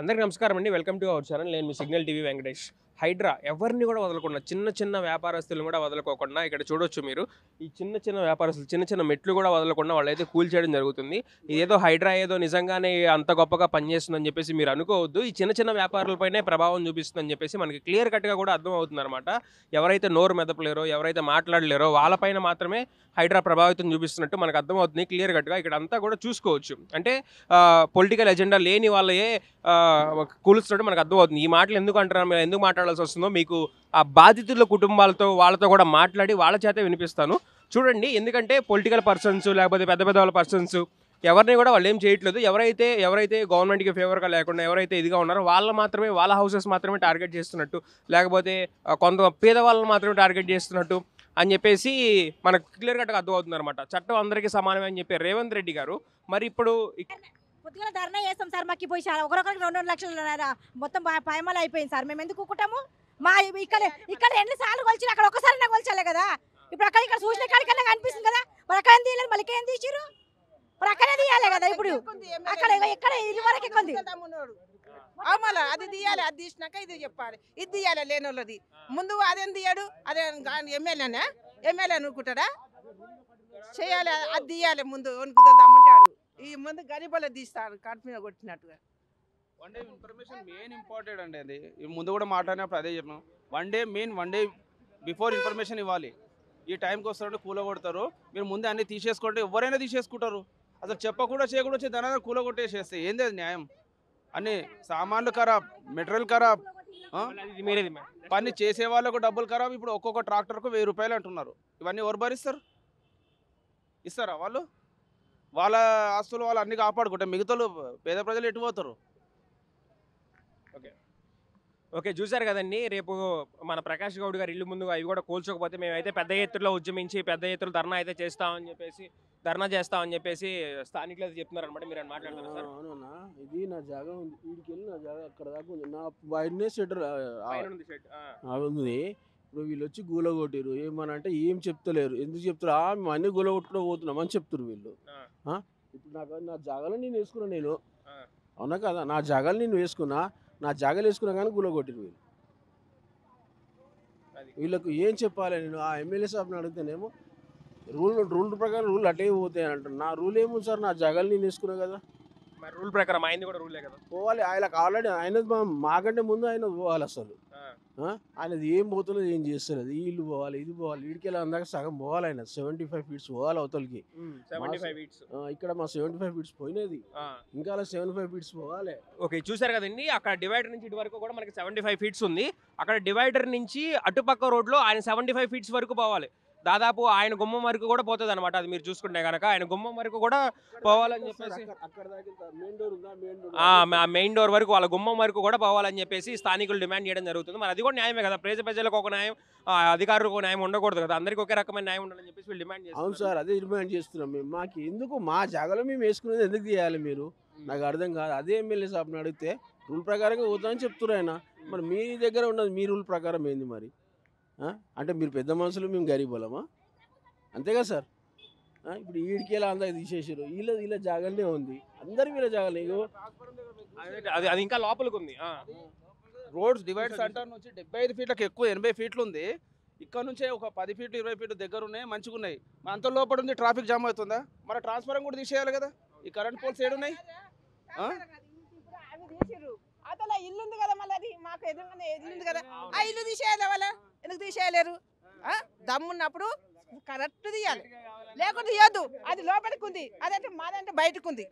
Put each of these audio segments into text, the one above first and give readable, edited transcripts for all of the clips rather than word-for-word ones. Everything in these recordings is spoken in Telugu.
అందరికీ నమస్కారం అండి. Welcome to our channel. నేను మీ సిగ్నల్ టీవీ వెంకటేష్. హైడ్రా ఎవరిని కూడా వదలకుండా చిన్న చిన్న వ్యాపారస్తులను కూడా వదలకోకుండా ఇక్కడ చూడొచ్చు మీరు. ఈ చిన్న చిన్న వ్యాపారస్తులు చిన్న చిన్న మెట్లు కూడా వదలకుండా వాళ్ళైతే కూల్చేయడం జరుగుతుంది. ఇదేదో హైడ్రా ఏదో నిజంగానే అంత గొప్పగా పనిచేస్తుందని చెప్పేసి మీరు అనుకోవద్దు. ఈ చిన్న చిన్న వ్యాపారులపైనే ప్రభావం చూపిస్తుందని చెప్పేసి మనకి క్లియర్ కట్గా కూడా అర్థం అవుతుందన్నమాట. ఎవరైతే నోరు మెదపలేరో, ఎవరైతే మాట్లాడలేరో వాళ్ళపైన మాత్రమే హైడ్రా ప్రభావితం చూపిస్తున్నట్టు మనకు అర్థమవుతుంది క్లియర్ కట్గా. ఇక్కడ అంతా కూడా చూసుకోవచ్చు. అంటే పొలిటికల్ ఎజెండా లేని వాళ్ళే కూలుస్తున్నట్టు మనకు అర్థమవుతుంది. ఈ మాటలు ఎందుకు అంటున్నాను, మీరు ఎందుకు మాట్లాడాల్సి వస్తుందో మీకు ఆ బాధితుల కుటుంబాలతో వాళ్ళతో కూడా మాట్లాడి వాళ్ళ చేతే వినిపిస్తాను చూడండి. ఎందుకంటే పొలిటికల్ పర్సన్స్ లేకపోతే పెద్ద పెద్ద వాళ్ళ పర్సన్స్ ఎవరిని కూడా వాళ్ళు ఏం చేయట్లేదు. ఎవరైతే గవర్నమెంట్కి ఫేవర్గా లేకుండా ఎవరైతే ఇదిగా ఉన్నారో వాళ్ళ హౌసెస్ మాత్రమే టార్గెట్ చేస్తున్నట్టు, లేకపోతే కొంత పేదవాళ్ళని మాత్రమే టార్గెట్ చేస్తున్నట్టు అని చెప్పేసి మనకు క్లియర్ కట్గా అర్థమవుతుంది అనమాట. చట్టం అందరికీ సమానమే అని చెప్పి రేవంత్ రెడ్డి గారు మరి ఇప్పుడు పొద్దుగా ధర్నా చేస్తాం సార్. మాకు పోయి సార్ ఒకరొకరికి 2 లక్షలు మొత్తం పైమలు అయిపోయింది సార్. మేము ఎందుకు కుక్కటము? మా ఇక్కడ ఎన్నిసార్లు కొలిచి అక్కడ ఒకసారి కొలిచాలే కదా. ఇప్పుడు ఇక్కడ చూసిన కాడికన్నా కనిపిస్తుంది కదా. మరి అక్కడ ఏం తీయలేదు, మళ్ళీ ఏం తీసిరు? మరి అక్కడే తీయాలి కదా. ఇప్పుడు ఇక్కడ ఇది వరకు ఎక్కుంది. మళ్ళీ అది తీయాలి, అది తీసినాక ఇది చెప్పాలి, ఇది తీయాలి. లేని వాళ్ళది ముందు అదేం తీయాడు, అదే ఎమ్మెల్యే అనుకుంటాడా? చేయాలి, అది తీయాలి. ముందు వణుకుతుంది అమ్ముంటాడు. ఈ ముందు గరీబులు తీస్తారు కడుపు మీద కొట్టినట్టుగా. One day information main important అండి. అది ముందు కూడా మాట్లాడినప్పుడు అదే చెప్పాం. వన్ డే బిఫోర్ ఇన్ఫర్మేషన్ ఇవ్వాలి. ఈ టైంకి వస్తారంటే కూలగొడతారు. మీరు ముందే అన్ని తీసేసుకోండి, ఎవరైనా తీసేసుకుంటారు. అసలు చెప్పకుండా చేయకుండా వచ్చి దాని కూలగొట్టేసేస్తే ఏంది అది న్యాయం? అన్ని సామాన్లు ఖరాబ్, మెటీరియల్ ఖరాబ్, పని చేసే వాళ్ళకు డబ్బులు ఖరాబ్. ఇప్పుడు ఒక్కొక్క ట్రాక్టర్కు 1000 రూపాయలు అంటున్నారు. ఇవన్నీ ఎవరు భరిస్తారు? ఇస్తారా వాళ్ళు? వాళ్ళ ఆస్తులు వాళ్ళు అన్ని కాపాడుకుంటే మిగతాలు పేద ప్రజలు ఎటు పోతారు? ఓకే చూశారు కదండి. రేపు మన ప్రకాష్ గౌడ్ గారు ఇల్లు ముందు అవి కూడా కూల్చకపోతే మేమైతే పెద్ద ఎత్తులో ఉద్యమించి పెద్ద ఎత్తులో ధర్నా చేస్తామని చెప్పేసి స్థానికులు అయితే చెప్తున్నారు అనమాట. మీరు మాట్లాడుతున్నారు సార్. అవునన్నా, ఇది నా జాగా ఉంది. వీడికి వెళ్ళి నా జాగా అక్కడ దాకా ఉంది. నా బయటనే షెటర్ ఉంది. ఇప్పుడు వీళ్ళు వచ్చి గూల కొట్టిరు. ఏమనంటే ఏం చెప్తలేరు. ఎందుకు చెప్తారు? మేము అన్ని గూల కొట్టుకుంటూ పోతున్నాం అని చెప్తారు వీళ్ళు. ఇప్పుడు నా జాగాలో నేను వేసుకున్నా. నేను అవునా కదా, నా జాగాలు నేను వేసుకున్నా. నా జాగాలు వేసుకున్నా కానీ గూల కొట్టిరు వీళ్ళు. వీళ్ళకు ఏం చెప్పాలి? నేను ఆ ఎమ్మెల్యే సాబ్ని అడిగితేనేమో రూల్ ప్రకారం రూల్ అటే పోతాయి అంటారు. నా రూల్ ఏమో సార్, నా జాగాలు నేను వేసుకున్నా కదా. రూల్ ప్రకారం ఆయనది కూడా రూలే కదా. పోవాలి. ఆయనకు ఆల్రెడీ మాకంటే ముందు ఆయన పోవాలి. అసలు ఆయనది ఏం పోతున్నది, ఏం చేస్తున్నది. వీళ్ళు పోవాలి, ఇది పోవాలి. వీడికి వెళ్ళి అందాక సగం పోవాలి. ఆయన 75 ఫీట్స్ పోవాలి అవతలకి. ఇక్కడ మా 75 ఫీట్స్ పోయినది, ఇంకా అలా 75 ఫీట్స్ పోవాలి. ఓకే చూసారు కదండి. అక్కడ డివైడర్ నుంచి ఇటు వరకు కూడా మనకి 75 ఫీట్స్ ఉంది. అక్కడ డివైడర్ నుంచి అటుపక్క రోడ్లో ఆయన 75 ఫీట్స్ వరకు పోవాలి. దాదాపు ఆయన గుమ్మం వరకు కూడా పోతుంది అనమాట. అది మీరు చూసుకుంటే కనుక ఆయన గుమ్మం వరకు కూడా పోవాలని చెప్పేసి మెయిన్ డోర్ వరకు వాళ్ళ గుమ్మం వరకు కూడా పోవాలని చెప్పేసి స్థానికులు డిమాండ్ చేయడం జరుగుతుంది. మరి అది కూడా న్యాయమే కదా. ప్రజలకు ఒక న్యాయం, అధికారులకు ఒక న్యాయం ఉండకూడదు కదా. అందరికీ ఒకే రకమైన న్యాయం ఉండాలని చెప్పేసి వీళ్ళు డిమాండ్ చేస్తారు. అవును సార్, అదే డిమాండ్ చేస్తున్నాం మేము. మాకు ఎందుకు మా జాగాలో మేము వేసుకునేది ఎందుకు తీయాలి మీరు? నాకు అర్థం కాదు. అదే ఎమ్మెల్యే సాబ్ని అడిగితే రూల్ ప్రకారంగా పోతామని చెప్తున్నారు ఆయన. మరి మీ దగ్గర ఉన్నది మీ రూల్ ప్రకారం ఏంది మరి? అంటే మీరు పెద్ద మనుషులు, మేము గరీబులమా? అంతేగా సార్. ఇప్పుడు వీడికి ఎలా అందా తీసేసారు. వీళ్ళ జాగాలనే ఉంది. అందరు వీళ్ళ జాగాలే. అది ఇంకా లోపలికి ఉంది. రోడ్స్ డివైడ్ సెంటర్ నుంచి 75 ఫీట్లకు ఎక్కువ 80 ఫీట్లు ఉంది. ఇక్కడ నుంచే ఒక 10 ఫీట్లు 20 ఫీట్లు దగ్గర ఉన్నాయి, మంచిగా ఉన్నాయి. అంత లోపల ఉంది, ట్రాఫిక్ జామ్ అవుతుందా? మరి ట్రాన్స్ఫారం కూడా తీసేయాలి కదా. ఈ కరెంట్ పోల్స్ ఏడున్నాయి? అతలా ఇల్లు ఉంది కదా, మళ్ళీ అది మాకు ఎదురుగానే ఇల్లు ఉంది కదా. ఆ ఇల్లు తీసేయాలి. వాళ్ళ ఎందుకు తీసేయలేరు? దమ్మున్నప్పుడు కరెక్ట్ తీయాలి, లేకుంటే తీయద్దు. అది లోపలికి ఉంది, అదంటే మాదంటే బయటకు ఉంది.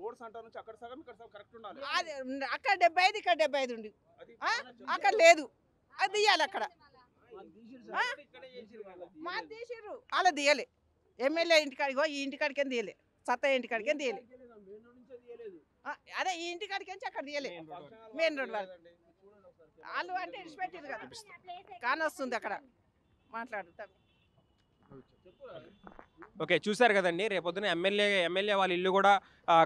రోడ్ సెంటర్ నుంచి అక్కడ సగం ఇక్కడ సగం కరెక్ట్ ఉండాలి. అది అక్కడ 75 ఇక్కడ 75 ఉంది. అక్కడ లేదు, అది తీయాలి. అక్కడ మాది తీసిర్రు, అలా తీయలే. ఎమ్మెల్యే ఇంటికాడికి ఈ ఇంటికాడికేం తీయలే, సత్తా ఇంటికాడికేం తీయలే. అదే ఈ ఇంటికాడికి అక్కడ తీయలే. మెయిన్ రోడ్ వాళ్ళు అంటే ఇడిచిపెట్టారు కదా, కానొస్తుంది అక్కడ మాట్లాడుతాం. ఓకే, చూశారు కదండి. రేపొద్దున ఎమ్మెల్యే వాళ్ళ ఇల్లు కూడా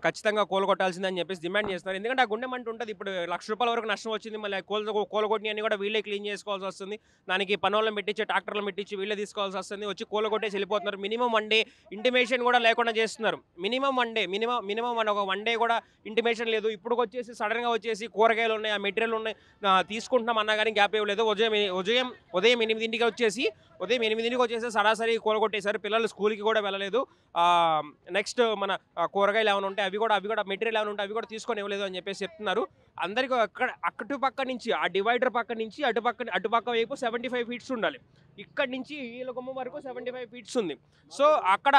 ఖచ్చితంగా కూలగొట్టాల్సిందని చెప్పేసి డిమాండ్ చేస్తున్నారు. ఎందుకంటే ఆ గుండె మంట ఉంటుంది. ఇప్పుడు ₹1,00,000 వరకు నష్టం వచ్చింది. మళ్ళీ కూలగొట్టినవన్నీ కూడా వీళ్ళే క్లీన్ చేసుకోవాల్సి వస్తుంది. దానికి పనోళ్ళని పెట్టించి ట్రాక్టర్లను పెట్టించి వీళ్ళే తీసుకోవాల్సి వస్తుంది. వచ్చి కూలగొట్టేసి వెళ్ళిపోతున్నారు. మినిమం 1 డే ఇంటిమేషన్ కూడా లేకుండా చేస్తున్నారు. మినిమం 1 డే మినిమం ఒక 1 డే కూడా ఇంటిమేషన్ లేదు. ఇప్పుడు వచ్చేసి సడన్గా వచ్చేసి కూరగాయలు ఉన్నాయి, ఆ మెటీరియల్ ఉన్నాయి, తీసుకుంటున్నాం అన్నా కానీ గ్యాప్ ఇవ్వలేదు. ఉదయం 8కి వచ్చేసి సరాసరి కూలగొట్టేశారు. పిల్లలు స్కూల్కి కూడా వెళ్ళలేదు. నెక్స్ట్ మన కూరగాయలు ఏమైనా ఉంటే అవి కూడా మెటీరియల్ ఏమైనా ఉంటే అవి కూడా తీసుకొని ఇవ్వలేదు అని చెప్పేసి చెప్తున్నారు. అందరికీ అటుపక్క నుంచి ఆ డివైడర్ పక్క నుంచి అటుపక్క వైపు 75 ఫీట్స్ ఉండాలి. ఇక్కడ నుంచి వీళ్ళ గుమ్మం వరకు 75 ఫీట్స్ ఉంది. సో అక్కడ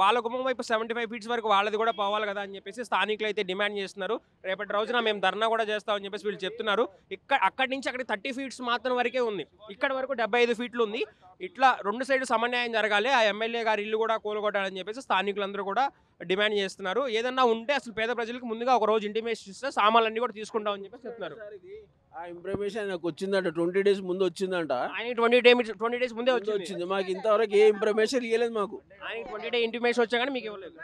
వాళ్ళ గుమ్మం వైపు 75 ఫీట్స్ వరకు వాళ్ళది కూడా పోవాలి కదా అని చెప్పేసి స్థానికులు అయితే డిమాండ్ చేస్తున్నారు. రేపటి రోజున మేము ధర్నా కూడా చేస్తామని చెప్పేసి వీళ్ళు చెప్తున్నారు. అక్కడి నుంచి అక్కడికి 30 ఫీట్స్ మాత్రం వరకే ఉంది. ఇక్కడ వరకు 75 ఫీట్లు ఉంది. ఇట్లా 2 సైడ్లు సమన్యాయం జరగాలి. ఆ ఎమ్మెల్యే గారి ఇల్లు కూడా కూలగొట్టాలని చెప్పేసి స్థానికులందరూ కూడా డిమాండ్ చేస్తున్నారు. ఏదన్నా ఉంటే అసలు పేద ప్రజలకు ముందుగా ఒక రోజు ఇంటిమేషన్ ఇస్తే సామాన్లన్నీ కూడా తీసుకుంటామని చెప్పేసి చెప్తున్నారు. ఆ ఇన్ఫర్మేషన్ నాకు వచ్చిందంట, 20 days ముందు వచ్చిందంట. ఆయన 20 days ముందే వచ్చింది. మాకు ఇంతవరకు ఏ ఇన్ఫర్మేషన్ ఇవ్వలేదు. మాకు ఆయన 20 డే ఇంటిమేషన్ వచ్చా కానీ మీకు ఇవ్వలేదు.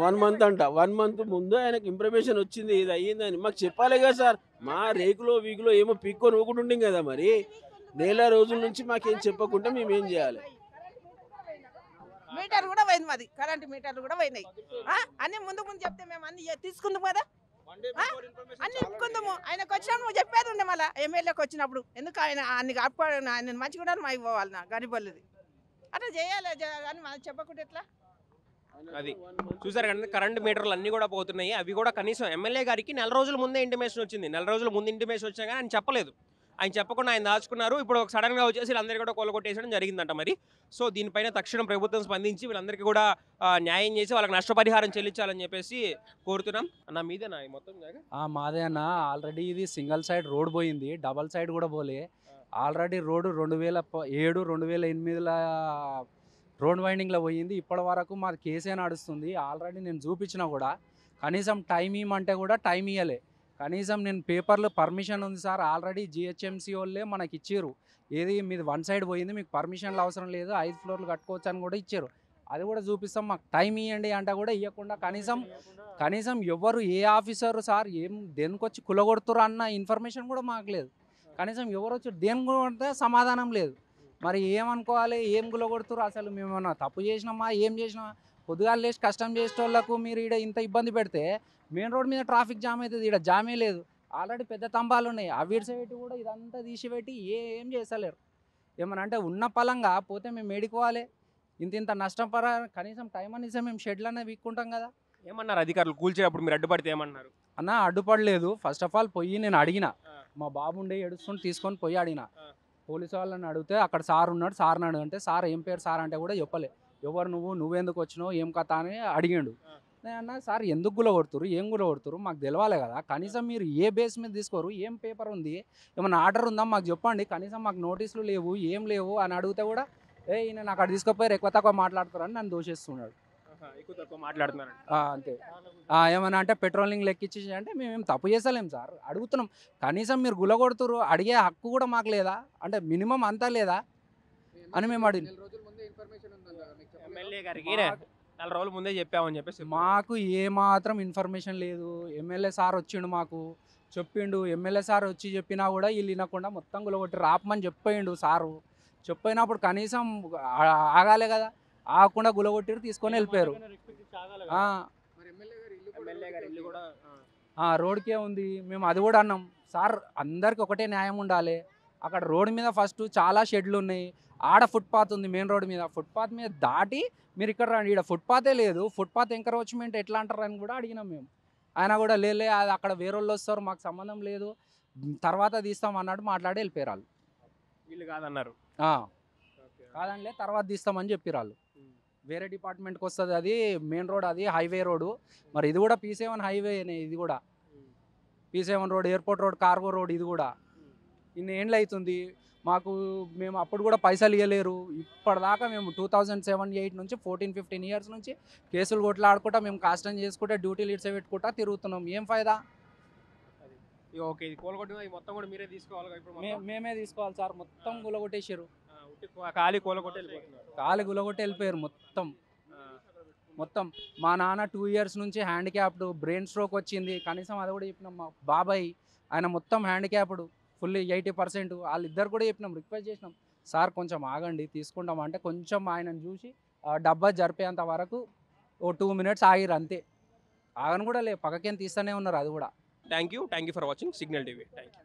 1 month అంట. 1 month ముందు ఆయనకు ఇన్ఫర్మేషన్ వచ్చింది ఇది అయ్యిందని. మాకు చెప్పాలి కదా సార్. మా రేకులో వీకులో ఏమో పీక్కొని ఊకుంటుండే కదా. మరి నెల రోజుల నుంచి మాకేం చెప్పకుండా మేము ఏం చేయాలి? మీటర్ కూడా పోయింది మాది, కరెంట్ మీటర్లు కూడా పోయినాయి. అన్ని ముందు చెప్తే మేము అన్ని తీసుకుందాం కదా, అన్ని ఇప్పుకుందాము. ఆయనకు వచ్చినప్పుడు నువ్వు చెప్పేది ఉండే, మళ్ళీ ఎమ్మెల్యేకి వచ్చినప్పుడు ఎందుకు ఆయన అన్ని అప్పుడు ఆయన మంచి కూడా మా ఇవ్వాలి నా గరిబల్లిది అట్లా చేయాలి అని మనం చెప్పకుండా ఎట్లా? అది చూసారు కదా, కరెంట్ మీటర్లు అన్నీ కూడా పోతున్నాయి. అవి కూడా కనీసం ఎమ్మెల్యే గారికి 4 రోజుల ముందే ఇంటిమేషన్ వచ్చింది. 4 రోజుల ముందు ఇంటిమేషన్ వచ్చినా కానీ ఆయన చెప్పలేదు. ఆయన చెప్పకుండా ఆయన దాచుకున్నారు. ఇప్పుడు సడన్గా వచ్చేసి వీళ్ళందరికీ కూడా కొల్లగొట్టేసడం జరిగిందంట. మరి సో దీనిపైన తక్షణం ప్రభుత్వం స్పందించి వీళ్ళందరికీ కూడా న్యాయం చేసి వాళ్ళకి నష్టపరిహారం చెల్లించాలని చెప్పేసి కోరుతున్నాం. అన్న మీదేనా మొత్తం? మాదే అన్న. ఆల్రెడీ ఇది సింగిల్ సైడ్ రోడ్ పోయింది, డబల్ సైడ్ కూడా పోలే. ఆల్రెడీ రోడ్డు 2007, 2008 రోడ్ వైండింగ్లో పోయింది. ఇప్పటి వరకు మాది కేసే నడుస్తుంది. ఆల్రెడీ నేను చూపించినా కూడా కనీసం టైం ఇవ్వమంటే కూడా టైం ఇవ్వలే. కనీసం నేను పేపర్లో పర్మిషన్ ఉంది సార్, ఆల్రెడీ జిహెచ్ఎంసీ వాళ్ళే మనకి ఇచ్చారు. ఏది మీది 1 సైడ్ పోయింది, మీకు పర్మిషన్లు అవసరం లేదు, 5 ఫ్లోర్లు కట్టుకోవచ్చు అని కూడా ఇచ్చారు. అది కూడా చూపిస్తాం, మాకు టైం ఇవ్వండి అంటే కూడా ఇవ్వకుండా కనీసం ఎవరు ఏ ఆఫీసరు సార్ దేనికి వచ్చి కులగొడుతురు అన్న ఇన్ఫర్మేషన్ కూడా మాకు లేదు. కనీసం ఎవరు వచ్చి దేనికి కొడితే సమాధానం లేదు. మరి ఏమనుకోవాలి, ఏం కులగొడుతురు? అసలు మేము ఏమన్నా తప్పు చేసినామా, ఏం చేసినామా? పొద్దుగాలు లేచి కష్టం చేసే వాళ్ళకు మీరు ఇక్కడ ఇంత ఇబ్బంది పెడితే మెయిన్ రోడ్ మీద ట్రాఫిక్ జామ్ అవుతుంది. ఇక్కడ జామే లేదు. ఆల్రెడీ పెద్ద తంబాలు ఉన్నాయి, అవి పెట్టి కూడా ఇదంతా తీసిపెట్టి ఏం చేస్తలేరు. ఏమన్నా అంటే ఉన్న పలంగా పోతే మేము ఏడుకోవాలి. ఇంత నష్టపర కనీసం టైం అనేసి మేము షెడ్లనే వీక్కుంటాం కదా. ఏమన్నారు అధికారులు కూల్చేటప్పుడు? మీరు అడ్డుపడితే ఏమన్నారు? అన్న అడ్డుపడలేదు. ఫస్ట్ ఆఫ్ ఆల్ పోయి నేను అడిగిన, మా బాబు ఉండే ఏడుస్తుంటే తీసుకొని పోయి అడిగిన. పోలీసు వాళ్ళని అడిగితే అక్కడ సార్ ఉన్నాడు, సార్ని అడిగితే సార్ ఏం పేరు సార్ అంటే కూడా చెప్పలే. ఎవరు నువ్వెందుకు వచ్చినావు, ఏం కథ అని అడిగాడు. నేను అన్నా సార్ ఎందుకు గులగొడుతురు, ఏం గులగొడుతురు మాకు తెలవాలి కదా. కనీసం మీరు ఏ బేస్ మీద తీసుకోరు, ఏం పేపర్ ఉంది, ఏమైనా ఆర్డర్ ఉందా మాకు చెప్పండి. కనీసం మాకు నోటీసులు లేవు, ఏం లేవు అని అడిగితే కూడా నేను అక్కడ తీసుకుపోయి ఎక్కువ తక్కువ మాట్లాడుతారని నన్ను దోషిస్తున్నాడు. ఎక్కువ తక్కువ మాట్లాడుతున్నారు అంతే. ఏమన్నా అంటే పెట్రోలింగ్ లెక్కించి అంటే మేమేం తప్పు చేస్తలేం సార్, అడుగుతున్నాం. కనీసం మీరు గులగొడుతురు, అడిగే హక్కు కూడా మాకు లేదా అంటే మినిమం అంతా లేదా అని మేము అడిగి ఎమ్మెల్యే గారికి 4 రోజుల ముందే చెప్పామని చెప్పేసి. మాకు ఏమాత్రం ఇన్ఫర్మేషన్ లేదు. ఎమ్మెల్యే సార్ వచ్చిండు, మాకు చెప్పిండు. ఎమ్మెల్యే సార్ వచ్చి చెప్పినా కూడా వీళ్ళు వినకుండా మొత్తం గులగొట్టి రాపమని చెప్పేయండు సారు. చెప్పినప్పుడు కనీసం ఆగాలే కదా, ఆగకుండా గులగొట్టి తీసుకొని వెళ్ళిపోయారు. రోడ్కే ఉంది. మేము అది కూడా అన్నాం సార్, అందరికి ఒకటే న్యాయం ఉండాలి. అక్కడ రోడ్ మీద ఫస్ట్ చాలా షెడ్లు ఉన్నాయి, ఆడ ఫుట్పాత్ ఉంది మెయిన్ రోడ్ మీద. ఫుట్పాత్ మీద దాటి మీరు ఇక్కడ రండి, ఇక్కడ ఫుట్పాతే లేదు, ఫుట్పాత్ ఎంకరేజ్మెంట్ ఎట్లా అంటారని కూడా అడిగినాం మేము. ఆయన కూడా లేలే అది అక్కడ వేరే వాళ్ళు వస్తారు, మాకు సంబంధం లేదు, తర్వాత తీస్తాం అన్నట్టు మాట్లాడి వెళ్ళిపోయారు వాళ్ళు. వీళ్ళు కాదన్నారు. కాదండి తర్వాత తీస్తామని చెప్పారు వాళ్ళు. వేరే డిపార్ట్మెంట్కి వస్తుంది అది మెయిన్ రోడ్, అది హైవే రోడ్డు. మరి ఇది కూడా P7 హైవేనే, ఇది కూడా P7 road, airport road, cargo road. ఇది కూడా ఇన్ని ఏండ్లు అవుతుంది మాకు. మేము అప్పుడు కూడా పైసలు ఇవ్వలేరు. ఇప్పటిదాకా మేము 2007-8 నుంచి 14-15 ఇయర్స్ నుంచి కేసులు కొట్లాడుకుంటా, మేము కష్టం చేసుకుంటా, డ్యూటీలు ఇట్స్ పెట్టుకుంటా తిరుగుతున్నాం. ఏం ఫైదా? ఓకే, ఇది కూలగొట్టిన మొత్తం కూడా మీరే తీసుకోవాలి. మేమే తీసుకోవాలి సార్, మొత్తం కూలగొట్టేసారు. ఖాళీ కూలగొట్టి వెళ్ళిపోతున్నారు. కాలు గులగొట్టి వెళ్ళిపోయారు మొత్తం. మా నాన్న 2 ఇయర్స్ నుంచి హ్యాండిక్యాప్డ్, బ్రెయిన్ స్ట్రోక్ వచ్చింది. కనీసం అది కూడా చెప్పినాం. మా బాబాయ్ ఆయన మొత్తం హ్యాండిక్యాప్డ్, ఫుల్లీ 80%. వాళ్ళిద్దరు కూడా చెప్పినాం, రిక్వెస్ట్ చేసినాం, సార్ కొంచెం ఆగండి తీసుకుంటాం అంటే కొంచెం ఆయనను చూసి డబ్బా జరిపేంత వరకు ఓ 2 మినిట్స్ ఆగిరు అంతే. ఆగను కూడా లే, పక్కకేం తీస్తూనే ఉన్నారు అది కూడా. Thank you for watching signal TV. Thank you.